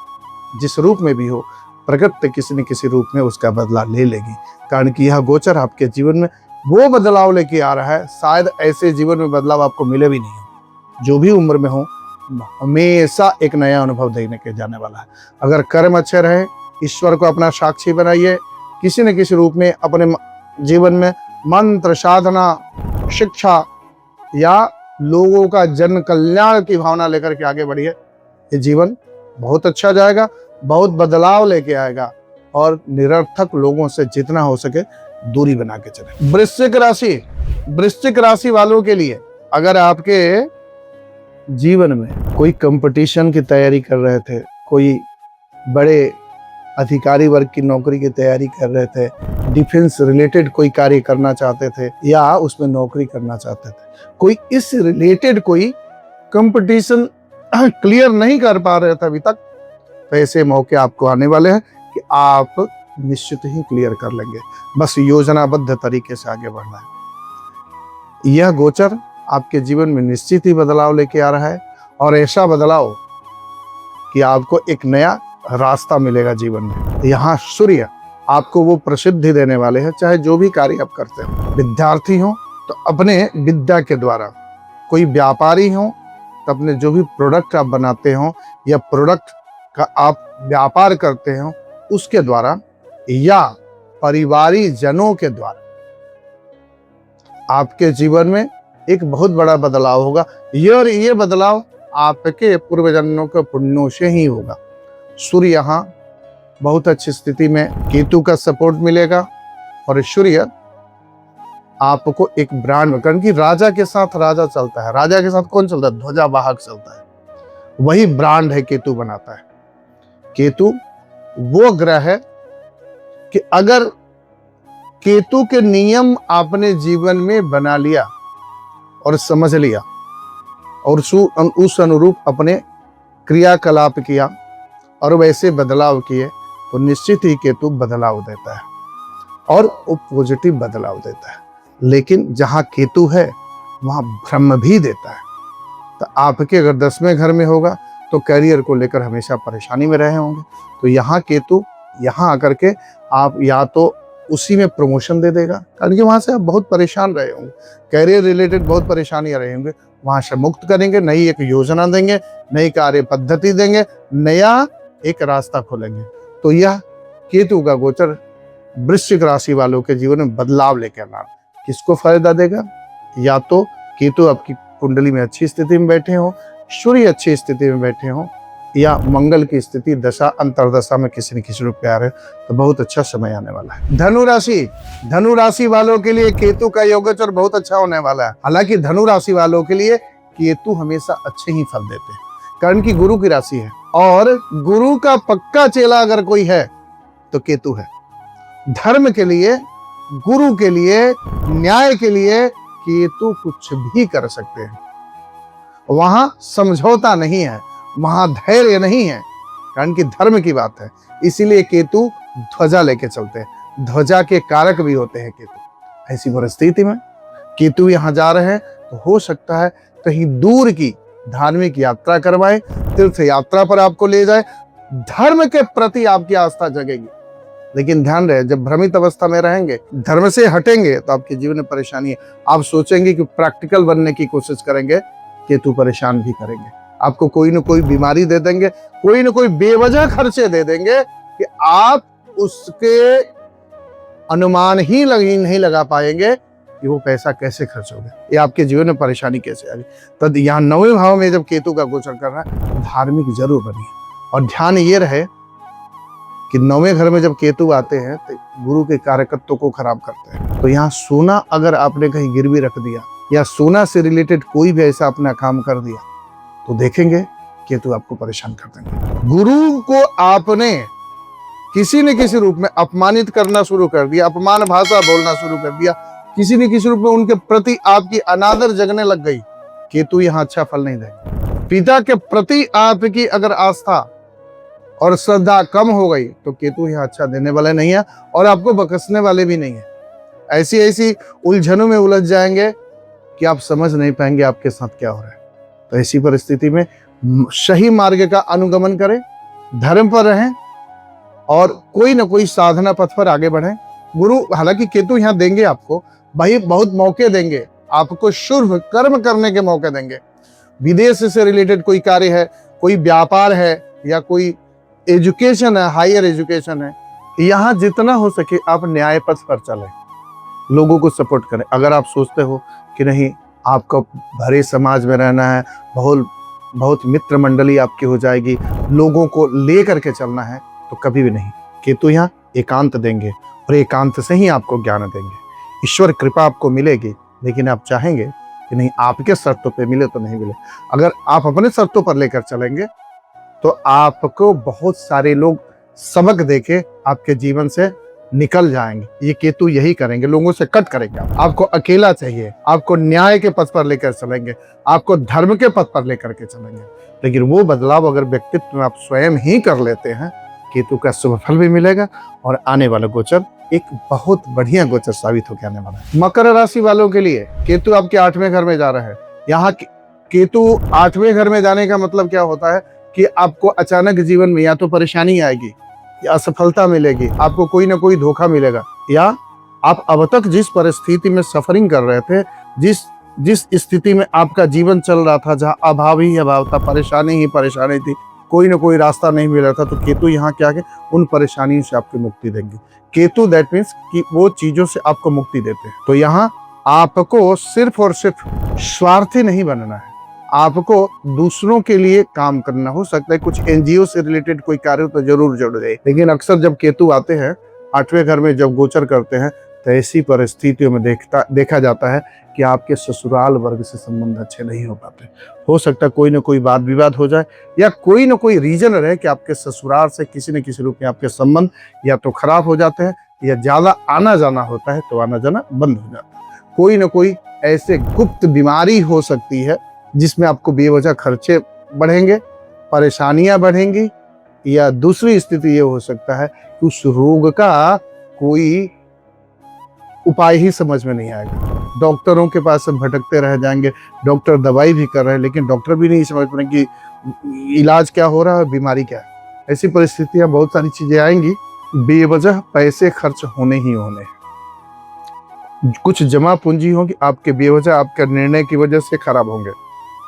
जिस रूप में भी हो, प्रकृति किसी न किसी रूप में उसका बदला ले लेगी। कारण कि यह गोचर आपके जीवन में वो बदलाव लेके आ रहा है, शायद ऐसे जीवन में बदलाव आपको मिले भी नहीं हो। जो भी उम्र में हो, हमेशा एक नया अनुभव देने के जाने वाला है। अगर कर्म अच्छे रहे, ईश्वर को अपना साक्षी बनाइए, किसी न किसी रूप में अपने जीवन में मंत्र, साधना, शिक्षा या लोगों का जन कल्याण की भावना लेकर के आगे बढ़िए। ये जीवन बहुत अच्छा जाएगा, बहुत बदलाव लेके आएगा, और निरर्थक लोगों से जितना हो सके दूरी बना के चले। वृश्चिक राशि वालों के लिए, अगर आपके जीवन में कोई कंपटीशन की तैयारी कर रहे थे, कोई बड़े अधिकारी वर्ग की नौकरी की तैयारी कर रहे थे, डिफेंस रिलेटेड कोई कार्य करना चाहते थे या उसमें नौकरी करना चाहते थे, कोई इस रिलेटेड कोई कंपटीशन क्लियर नहीं कर पा रहे थे अभी तक, तो ऐसे मौके आपको आने वाले हैं कि आप निश्चित ही क्लियर कर लेंगे। बस योजनाबद्ध तरीके से आगे बढ़ना है। यह गोचर आपके जीवन में निश्चित ही बदलाव लेके आ रहा है, और ऐसा बदलाव कि आपको एक नया रास्ता मिलेगा जीवन में। यहाँ सूर्य आपको वो प्रसिद्धि देने वाले हैं, चाहे जो भी कार्य आप करते हो। विद्यार्थी हो तो अपने विद्या के द्वारा, कोई व्यापारी हो तो अपने जो भी प्रोडक्ट आप बनाते हो या प्रोडक्ट का आप व्यापार करते हो उसके द्वारा, या परिवारी जनों के द्वारा आपके जीवन में एक बहुत बड़ा बदलाव होगा। ये बदलाव आपके पूर्व जन्मों के पुण्यों से ही होगा। सूर्य यहाँ बहुत अच्छी स्थिति में, केतु का सपोर्ट मिलेगा, और सूर्य आपको एक ब्रांड में, कारण कि राजा के साथ राजा चलता है। राजा के साथ कौन चलता है? ध्वजा वाहक चलता है। वही ब्रांड है, केतु बनाता है। केतु वो ग्रह है कि अगर केतु के नियम आपने जीवन में बना लिया और समझ लिया और उस अनुरूप अपने क्रियाकलाप किया और वैसे बदलाव किए तो निश्चित ही केतु बदलाव देता है और वो पॉजिटिव बदलाव देता है। लेकिन जहाँ केतु है वहाँ भ्रम भी देता है। तो आपके अगर 10वें घर में होगा तो करियर को लेकर हमेशा परेशानी में रहे होंगे। तो यहाँ केतु यहाँ आकर के आप या तो उसी में प्रमोशन दे देगा, कारण कि वहाँ से आप बहुत परेशान रहे होंगे, करियर रिलेटेड बहुत परेशानी रहे होंगे, वहाँ से मुक्त करेंगे, नई एक योजना देंगे, नई कार्य पद्धति देंगे, नया एक रास्ता खोलेंगे। तो यह केतु का गोचर वृश्चिक राशि वालों के जीवन में बदलाव लेकर आना किसको फायदा देगा? या तो केतु आपकी कुंडली में अच्छी स्थिति में बैठे हो, सूर्य अच्छी स्थिति में बैठे हो, या मंगल की स्थिति दशा अंतरदशा में किसी न किसी रूप में आ रहे, तो बहुत अच्छा समय आने वाला है। धनु राशि वालों के लिए केतु का योगचर बहुत अच्छा होने वाला है। हालांकि धनु राशि वालों के लिए केतु हमेशा अच्छे ही फल देते हैं, कारण कि गुरु की राशि है और गुरु का पक्का चेला अगर कोई है तो केतु है। धर्म के लिए, गुरु के लिए, न्याय के लिए केतु कुछ भी कर सकते हैं। वहां समझौता नहीं है, वहां धैर्य नहीं है, कारण कि धर्म की बात है। इसीलिए केतु ध्वजा लेके चलते हैं, ध्वजा के कारक भी होते हैं केतु। ऐसी परिस्थिति में केतु यहाँ जा रहे हैं तो हो सकता है कहीं दूर की धार्मिक यात्रा करवाए, तीर्थ यात्रा पर आपको ले जाए, धर्म के प्रति आपकी आस्था जगेगी। लेकिन ध्यान रहे, जब भ्रमित अवस्था में रहेंगे, धर्म से हटेंगे तो आपके जीवन में परेशानी है। आप सोचेंगे कि प्रैक्टिकल बनने की कोशिश करेंगे, केतु परेशान भी करेंगे, आपको कोई ना कोई बीमारी दे देंगे, कोई ना कोई बेवजह खर्चे दे देंगे कि आप उसके अनुमान ही नहीं लगा पाएंगे कि वो पैसा कैसे खर्च होगा, ये आपके जीवन में परेशानी कैसे आ गई। तो यहाँ 9वें भाव में जब केतु का गोचर कर रहा है, धार्मिक जरूर बनिए। और ध्यान ये रहे कि 9वें घर में जब केतु आते हैं तो गुरु के कारकत्व को खराब करते हैं। तो यहाँ सोना अगर आपने कहीं गिरवी रख दिया या सोना से रिलेटेड कोई भी ऐसा अपना काम कर दिया तो देखेंगे केतु आपको परेशान कर देंगे। गुरु को आपने किसी न किसी रूप में अपमानित करना शुरू कर दिया, अपमान भाषा बोलना शुरू कर दिया, किसी न किसी रूप में उनके प्रति आपकी अनादर जगने लग गई, केतु यहाँ अच्छा फल नहीं देगा। पिता के प्रति आपकी अगर आस्था और श्रद्धा कम हो गई तो केतु यहाँ अच्छा देने वाले नहीं है और आपको बकसने वाले भी नहीं है। ऐसी ऐसी उलझनों में उलझ जाएंगे कि आप समझ नहीं पाएंगे आपके साथ क्या हो रहा है। तो ऐसी परिस्थिति में सही मार्ग का अनुगमन करें, धर्म पर रहें और कोई ना कोई साधना पथ पर आगे बढ़ें। गुरु हालांकि केतु यहाँ देंगे आपको भाई, बहुत मौके देंगे आपको, शुभ कर्म करने के मौके देंगे। विदेश से रिलेटेड कोई कार्य है, कोई व्यापार है या कोई एजुकेशन है, हायर एजुकेशन है, यहाँ जितना हो सके आप न्याय पथ पर चलें, लोगों को सपोर्ट करें। अगर आप सोचते हो कि नहीं आपको भरे समाज में रहना है, बहुत मित्र मंडली आपकी हो जाएगी, लोगों को ले करके चलना है, तो कभी भी नहीं। केतु यहाँ एकांत देंगे और एकांत से ही आपको ज्ञान देंगे। ईश्वर कृपा आपको मिलेगी, लेकिन आप चाहेंगे कि नहीं आपके शर्तों पे मिले तो नहीं मिले। अगर आप अपने शर्तों पर लेकर चलेंगे तो आपको बहुत सारे लोग सबक देके आपके जीवन से निकल जाएंगे। ये केतु यही करेंगे, लोगों से कट करेंगे। आपको अकेला चाहिए, आपको न्याय के पथ पर लेकर चलेंगे, आपको धर्म के पथ पर लेकर के चलेंगे। लेकिन वो बदलाव अगर व्यक्तित्व में आप स्वयं ही कर लेते हैं, केतु का शुभ फल भी मिलेगा और आने वाला गोचर एक बहुत बढ़िया गोचर साबित होकर आने वाला है। मकर राशि वालों के लिए केतु आपके 8वें घर में जा रहा है। यहाँ केतु 8वें घर में जाने का मतलब क्या होता है कि आपको अचानक जीवन में या तो परेशानी आएगी या असफलता मिलेगी, आपको कोई ना कोई धोखा मिलेगा, या आप अब तक जिस परिस्थिति में सफरिंग कर रहे थे, जिस स्थिति में आपका जीवन चल रहा था, जहाँ अभाव ही अभाव था, परेशानी ही परेशानी थी, कोई ना कोई रास्ता नहीं मिल रहा था, तो केतु यहाँ क्या है उन परेशानियों से आपको मुक्ति देंगे। केतु दैट मीन्स कि वो चीजों से आपको मुक्ति देते हैं। तो यहाँ आपको सिर्फ और सिर्फ स्वार्थी नहीं बनना है, आपको दूसरों के लिए काम करना। हो सकता है कुछ एनजीओ से रिलेटेड कोई कार्य तो जरूर जुड़ जाए, लेकिन अक्सर जब केतु आते हैं 8वें घर में जब गोचर करते हैं तो ऐसी परिस्थितियों में देखा जाता है कि आपके ससुराल वर्ग से संबंध अच्छे नहीं हो पाते। हो सकता है कोई ना कोई वाद विवाद हो जाए या कोई ना कोई रीजन रहे कि आपके ससुराल से किसी न किसी रूप में आपके संबंध या तो खराब हो जाते हैं या ज्यादा आना जाना होता है तो आना जाना बंद हो जाता है। कोई ना कोई ऐसे गुप्त बीमारी हो सकती है जिसमें आपको बेवजह खर्चे बढ़ेंगे परेशानियां बढ़ेंगी, या दूसरी स्थिति ये हो सकता है कि उस रोग का कोई उपाय ही समझ में नहीं आएगा। डॉक्टरों के पास सब भटकते रह जाएंगे, डॉक्टर दवाई भी कर रहे हैं लेकिन डॉक्टर भी नहीं समझ पा रहे कि इलाज क्या हो रहा है, बीमारी क्या है। ऐसी परिस्थितियां, बहुत सारी चीजें आएंगी, बेवजह पैसे खर्च होने ही होने। कुछ जमा पूंजी होगी आपके बेवजह आपका निर्णय की वजह से खराब होंगे।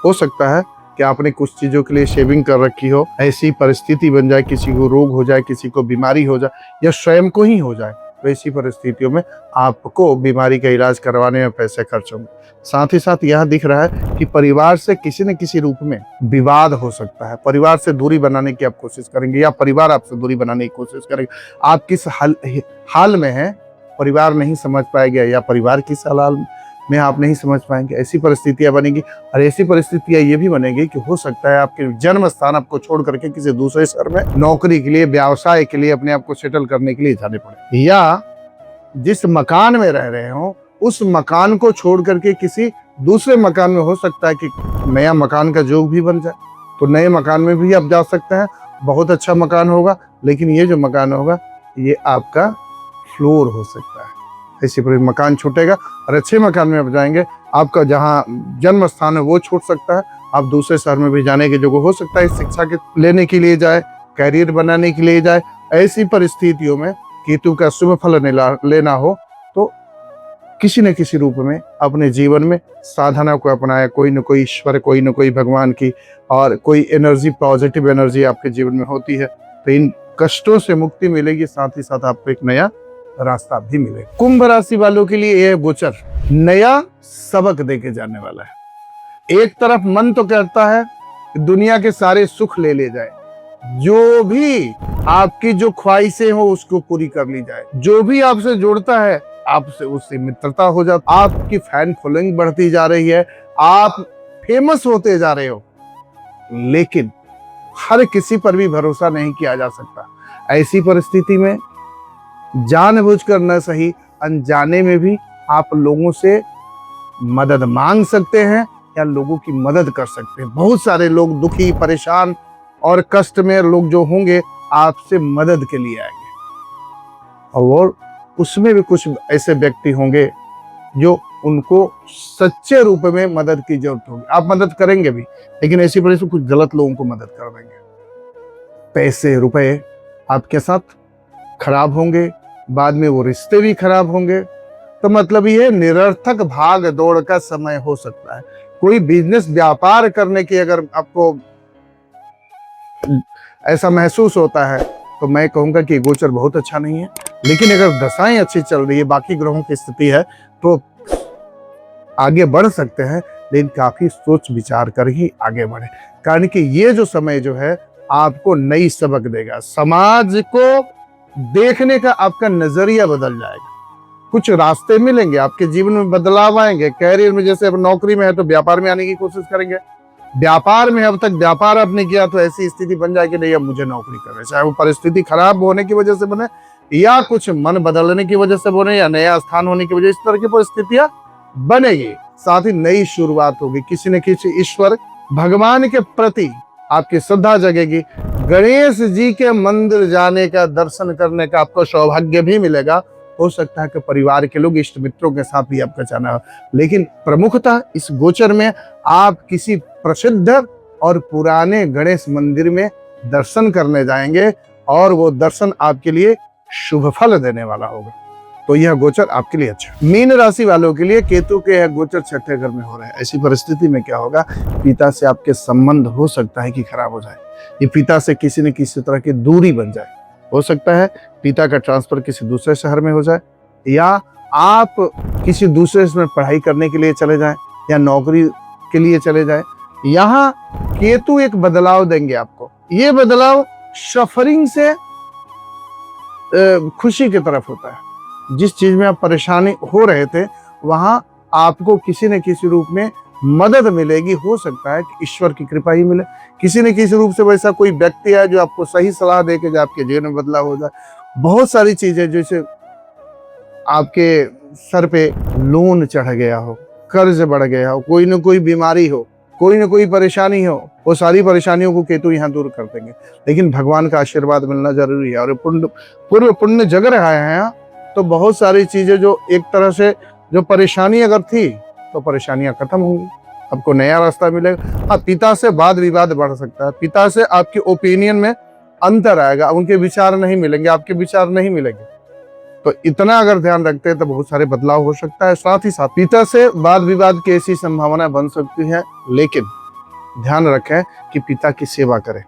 हो सकता है कि आपने कुछ चीजों के लिए सेविंग कर रखी हो, ऐसी परिस्थिति बन जाए, किसी को रोग हो जाए, किसी को बीमारी हो जाए, या स्वयं को ही हो जाए, तो ऐसी परिस्थितियों में आपको बीमारी का इलाज करवाने में पैसे खर्च होंगे। साथ ही साथ यह दिख रहा है कि परिवार से किसी न किसी रूप में विवाद हो सकता है। परिवार से दूरी बनाने की आप कोशिश करेंगे, या परिवार आपसे दूरी बनाने की कोशिश करेंगे। आप किस हाल में हैं, परिवार नहीं समझ पाएगा, या परिवार किस हाल में आप नहीं समझ पाएंगे। ऐसी परिस्थितियां बनेगी। और ऐसी परिस्थितियां ये भी बनेगी कि हो सकता है आपके जन्म स्थान आपको छोड़ करके किसी दूसरे शहर में नौकरी के लिए, व्यवसाय के लिए, अपने आप को सेटल करने के लिए जाने पड़े, या जिस मकान में रह रहे हो उस मकान को छोड़ करके किसी दूसरे मकान में, हो सकता है कि नया मकान का जोग भी बन जाए, तो नए मकान में भी आप जा सकते हैं। बहुत अच्छा मकान होगा, लेकिन ये जो मकान होगा ये आपका फ्लोर हो सकता है। ऐसे पर मकान छूटेगा और अच्छे मकान में आप जाएंगे, आपका जहाँ जन्म स्थान है वो छूट सकता है। आप दूसरे शहर में भी जाने की जगह, हो सकता है शिक्षा के लेने के लिए जाए, कैरियर बनाने के लिए जाए। ऐसी परिस्थितियों में केतु का शुभ फल लेना हो तो किसी न किसी रूप में अपने जीवन में साधना को अपनाया, कोई न कोई ईश्वर, कोई न कोई भगवान की, और कोई एनर्जी, पॉजिटिव एनर्जी आपके जीवन में होती है, तो इन कष्टों से मुक्ति मिलेगी। साथ ही साथ आपको एक नया रास्ता भी मिलेगा। कुंभ राशि वालों के लिए यह गोचर नया सबक देके जाने वाला है। एक तरफ मन तो कहता है कि दुनिया के सारे सुख ले जाए, जो भी आपकी जो ख्वाहिशें हो उसको पूरी कर ली जाए, जो भी आपसे जुड़ता है आपसे उससे मित्रता हो जाती, आपकी फैन फॉलोइंग बढ़ती जा रही है, आप फेमस होते जा रहे हो। लेकिन हर किसी पर भी भरोसा नहीं किया जा सकता। ऐसी परिस्थिति में जानबूझकर न सही, अनजाने में भी आप लोगों से मदद मांग सकते हैं या लोगों की मदद कर सकते हैं। बहुत सारे लोग दुखी, परेशान और कष्ट में लोग जो होंगे आपसे मदद के लिए आएंगे, और उसमें भी कुछ ऐसे व्यक्ति होंगे जो उनको सच्चे रूप में मदद की जरूरत होगी। आप मदद करेंगे भी, लेकिन ऐसी परिस्थिति कुछ गलत लोगों को मदद कर देंगे। पैसे, रुपए आपके साथ खराब होंगे, बाद में वो रिश्ते भी खराब होंगे। तो मतलब ये निरर्थक भाग दौड़ का समय हो सकता है। कोई बिजनेस, व्यापार करने की अगर आपको ऐसा महसूस होता है तो मैं कहूंगा कि गोचर बहुत अच्छा नहीं है। लेकिन अगर दशाएं अच्छी चल रही है, बाकी ग्रहों की स्थिति है, तो आगे बढ़ सकते हैं, लेकिन काफी सोच विचार कर ही आगे बढ़े। कारण कि ये जो समय जो है आपको नई सबक देगा। समाज को देखने का आपका नजरिया बदल जाएगा। कुछ रास्ते मिलेंगे, आपके जीवन में बदलाव आएंगे। कैरियर में, जैसे अब नौकरी में है तो व्यापार में आने की कोशिश करेंगे। व्यापार में अब तक व्यापार आपने किया तो ऐसी स्थिति बन जाएगी, नहीं अब मुझे नौकरी करनी, चाहे वो परिस्थिति खराब होने की वजह से बने, या कुछ मन बदलने की वजह से बने, या नया स्थान होने की वजह, इस तरह की परिस्थितियां बनेगी। साथ ही नई शुरुआत होगी। किसी न किसी ईश्वर भगवान के प्रति आपकी श्रद्धा जगेगी। गणेश जी के मंदिर जाने का, दर्शन करने का आपको सौभाग्य भी मिलेगा। हो सकता है कि परिवार के लोग, इष्ट मित्रों के साथ भी आपका जाना हो, लेकिन प्रमुखतः इस गोचर में आप किसी प्रसिद्ध और पुराने गणेश मंदिर में दर्शन करने जाएंगे, और वो दर्शन आपके लिए शुभ फल देने वाला होगा। तो यह गोचर आपके लिए अच्छा। मीन राशि वालों के लिए केतु के यह गोचर छठे घर में हो रहे हैं। ऐसी परिस्थिति में क्या होगा, पिता से आपके संबंध हो सकता है कि खराब हो जाए, ये पिता से किसी न किसी तरह की दूरी बन जाए। हो सकता है पिता का ट्रांसफर किसी दूसरे शहर में हो जाए, या आप किसी दूसरे में पढ़ाई करने के लिए चले जाएं, या नौकरी के लिए चले जाएं। यहाँ केतु एक बदलाव देंगे आपको। ये बदलाव सफरिंग से खुशी की तरफ होता है। जिस चीज में आप परेशानी हो रहे थे, वहां आपको किसी न किसी रूप में मदद मिलेगी। हो सकता है कि ईश्वर की कृपा ही मिले, किसी न किसी रूप से वैसा कोई व्यक्ति है जो आपको सही सलाह दे के जो आपके जीवन में बदलाव हो जाए। बहुत सारी चीजें, जैसे आपके सर पे लोन चढ़ गया हो, कर्ज बढ़ गया हो, कोई न कोई बीमारी हो, कोई ना कोई परेशानी हो, वो सारी परेशानियों को केतु यहाँ दूर कर देंगे। लेकिन भगवान का आशीर्वाद मिलना जरूरी है। और पूर्व पुण्य जग रहा है यहाँ, तो बहुत सारी चीजें जो एक तरह से जो परेशानी अगर थी तो परेशानियां खत्म होंगी, आपको नया रास्ता मिलेगा। हाँ, पिता से वाद विवाद बढ़ सकता है, पिता से आपके ओपिनियन में अंतर आएगा, उनके विचार नहीं मिलेंगे, आपके विचार नहीं मिलेंगे। तो इतना अगर ध्यान रखते हैं तो बहुत सारे बदलाव हो सकता है। साथ ही साथ पिता से वाद विवाद की ऐसी संभावना बन सकती है, लेकिन ध्यान रखें कि पिता की सेवा करें,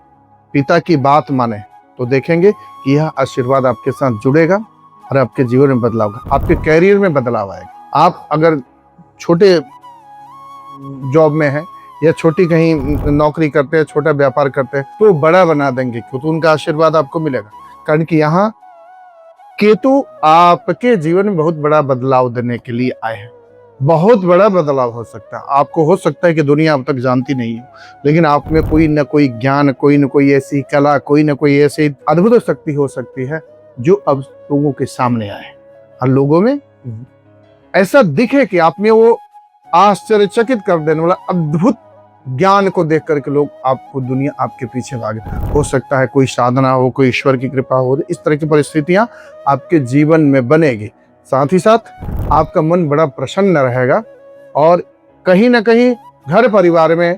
पिता की बात माने, तो देखेंगे कि यह आशीर्वाद आपके साथ जुड़ेगा और आपके जीवन में बदलाव होगा, आपके कैरियर में बदलाव आएगा। आप अगर छोटे जॉब में हैं या छोटी कहीं नौकरी करते हैं, छोटा व्यापार करते हैं, तो बड़ा बना देंगे, क्योंकि उनका आशीर्वाद आपको मिलेगा। कारण कि यहाँ केतु आपके जीवन में बहुत बड़ा बदलाव देने के लिए आए हैं। बहुत बड़ा बदलाव हो सकता है। आपको हो सकता है कि दुनिया अब तक जानती नहीं हो, लेकिन आप में कोई न कोई ज्ञान, कोई न कोई ऐसी कला, कोई न कोई ऐसी अद्भुत शक्ति हो सकती है जो अब लोगों के सामने आए और लोगों में ऐसा दिखे कि आप में वो आश्चर्यचकित कर देने वाला अद्भुत ज्ञान को देख करके लोग आपको, दुनिया आपके पीछे भागे। हो सकता है कोई साधना हो, कोई ईश्वर की कृपा हो, इस तरह की परिस्थितियां आपके जीवन में बनेगी। साथ ही साथ आपका मन बड़ा प्रसन्न रहेगा और कहीं ना कहीं घर परिवार में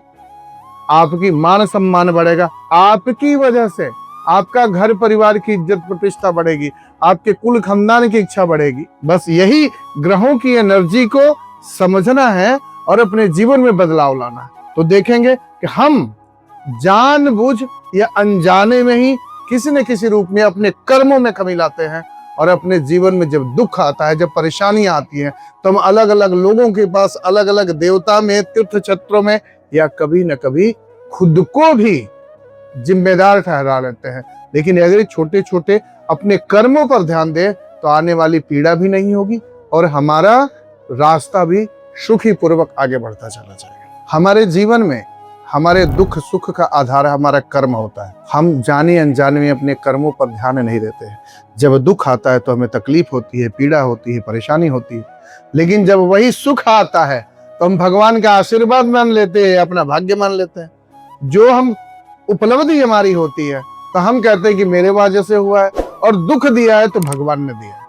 आपकी मान सम्मान बढ़ेगा। आपकी वजह से आपका घर परिवार की इज्जत प्रतिष्ठा बढ़ेगी, आपके कुल खानदान की इच्छा बढ़ेगी। बस यही ग्रहों की एनर्जी को समझना है और अपने जीवन में बदलाव लाना है। तो देखेंगे कि हम जानबूझ या अनजाने में ही किसी न किसी रूप में अपने कर्मों में कमी लाते हैं, और अपने जीवन में जब दुख आता है, जब परेशानियां आती हैं, तो हम अलग अलग लोगों के पास, अलग अलग देवता में, तीर्थ क्षेत्रों में, या कभी न कभी खुद को भी जिम्मेदार ठहरा लेते हैं। लेकिन अगर छोटे छोटे अपने कर्मों पर ध्यान दें तो आने वाली पीड़ा भी नहीं होगी और हमारा रास्ता भी सुखी पूर्वक आगे बढ़ता चला जाएगा। हमारे जीवन में हमारे दुख सुख का आधार हमारा कर्म होता है। हम जाने अनजाने में अपने कर्मों पर ध्यान नहीं देते हैं। जब दुख आता है तो हमें तकलीफ होती है, पीड़ा होती है, परेशानी होती है, लेकिन जब वही सुख आता है तो हम भगवान का आशीर्वाद मान लेते हैं, अपना भाग्य मान लेते हैं। जो हम उपलब्धि हमारी होती है तो हम कहते हैं कि मेरे वजह से हुआ है, और दुख दिया है तो भगवान ने दिया है।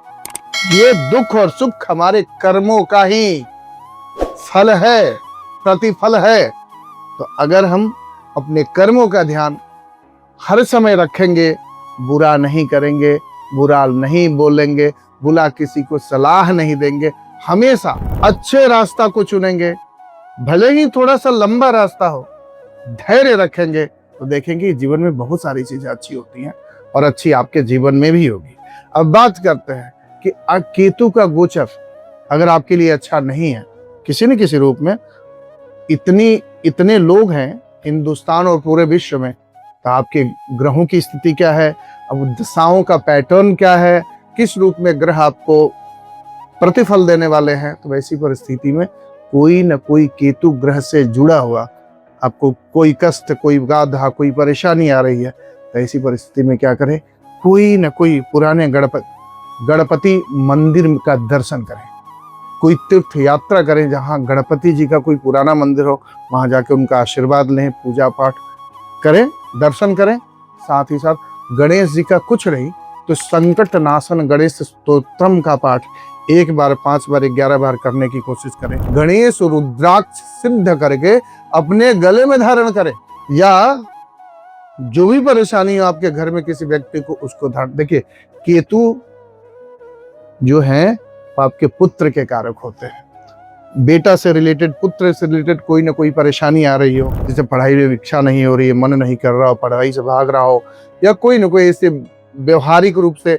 ये दुख और सुख हमारे कर्मों का ही फल है, प्रतिफल है। तो अगर हम अपने कर्मों का ध्यान हर समय रखेंगे, बुरा नहीं करेंगे, बुरा नहीं बोलेंगे, बुरा किसी को सलाह नहीं देंगे, हमेशा अच्छे रास्ता को चुनेंगे, भले ही थोड़ा सा लंबा रास्ता हो, धैर्य रखेंगे, तो देखेंगे जीवन में बहुत सारी चीजें अच्छी होती हैं और अच्छी आपके जीवन में भी होगी। अब बात करते हैं कि केतु का गोचर अगर आपके लिए अच्छा नहीं है किसी न किसी रूप में, इतने लोग हैं हिंदुस्तान और पूरे विश्व में, तो आपके ग्रहों की स्थिति क्या है, अब दशाओं का पैटर्न क्या है, किस रूप में ग्रह आपको प्रतिफल देने वाले हैं। तो वैसी परिस्थिति में कोई न कोई केतु ग्रह से जुड़ा हुआ आपको कोई कष्ट, कोई बाधा, कोई परेशानी आ रही है, तो ऐसी परिस्थिति में क्या करें, कोई न कोई पुराने गणपति मंदिर का दर्शन करें, कोई तीर्थ यात्रा करें जहाँ गणपति जी का कोई पुराना मंदिर हो, वहाँ जाके उनका आशीर्वाद लें, पूजा पाठ करें, दर्शन करें। साथ ही साथ गणेश जी का कुछ नहीं तो संकट नाशन गणेश स्तोत्रम का पाठ 1 बार, 5 बार, 11 बार करने की कोशिश करें। गणेश रुद्राक्ष सिद्ध करके अपने गले में धारण करें, या जो भी परेशानी हो आपके घर में किसी व्यक्ति को, उसको धारण। देखिए केतु जो है आपके पुत्र के कारक होते हैं। बेटा से रिलेटेड, पुत्र से रिलेटेड कोई ना कोई परेशानी आ रही हो, जैसे पढ़ाई में इच्छा नहीं हो रही है, मन नहीं कर रहा हो, पढ़ाई से भाग रहा हो, या कोई ना कोई ऐसे व्यवहारिक रूप से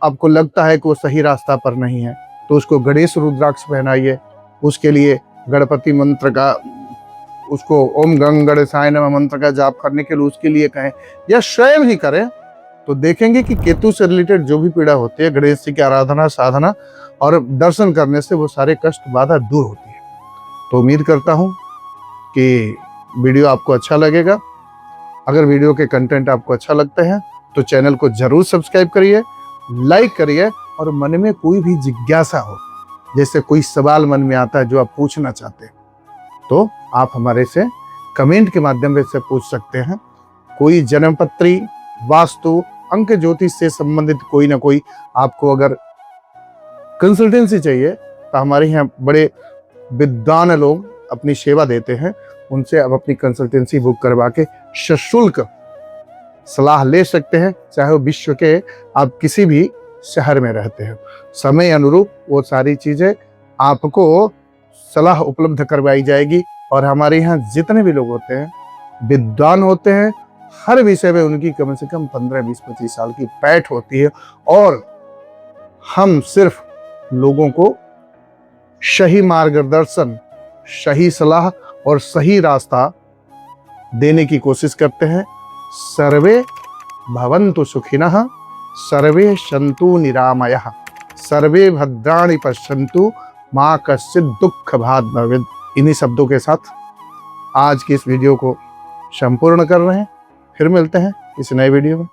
आपको लगता है कि वो सही रास्ता पर नहीं है, तो उसको गणेश रुद्राक्ष पहनाइए। उसके लिए गणपति मंत्र का, उसको ओम गंग गणेशाय नमः मंत्र का जाप करने के लिए उसके लिए कहें, या स्वयं ही करें। तो देखेंगे कि केतु से रिलेटेड जो भी पीड़ा होती है, गणेश जी की आराधना, साधना और दर्शन करने से वो सारे कष्ट बाधा दूर होती है। तो उम्मीद करता हूँ कि वीडियो आपको अच्छा लगेगा। अगर वीडियो के कंटेंट आपको अच्छा लगते हैं तो चैनल को जरूर सब्सक्राइब करिए, लाइक करिए, और मन में कोई भी जिज्ञासा हो, जैसे कोई सवाल मन में आता है जो आप पूछना चाहते हैं, तो आप हमारे से कमेंट के माध्यम से पूछ सकते हैं। कोई जन्मपत्री, वास्तु, अंक ज्योतिष से संबंधित कोई ना कोई आपको अगर कंसल्टेंसी चाहिए तो हमारे यहाँ बड़े विद्वान लोग अपनी सेवा देते हैं। उनसे आप अपनी कंसल्टेंसी बुक करवा के सशुल्क सलाह ले सकते हैं, चाहे वो विश्व के आप किसी भी शहर में रहते हैं। समय अनुरूप वो सारी चीजें आपको सलाह उपलब्ध करवाई जाएगी। और हमारे यहाँ जितने भी लोग होते हैं विद्वान होते हैं, हर विषय में उनकी कम से कम 15, 20, 25 साल की पैठ होती है। और हम सिर्फ लोगों को सही मार्गदर्शन, सही सलाह और सही रास्ता देने की कोशिश करते हैं। सर्वे भवन्तु सुखिनः, सर्वे सन्तु निरामयः, सर्वे भद्राणि पश्यन्तु, मा कश्चित् दुःख भाग् भवेत्। इन्हीं शब्दों के साथ आज की इस वीडियो को संपूर्ण कर रहे हैं। फिर मिलते हैं इस नए वीडियो में।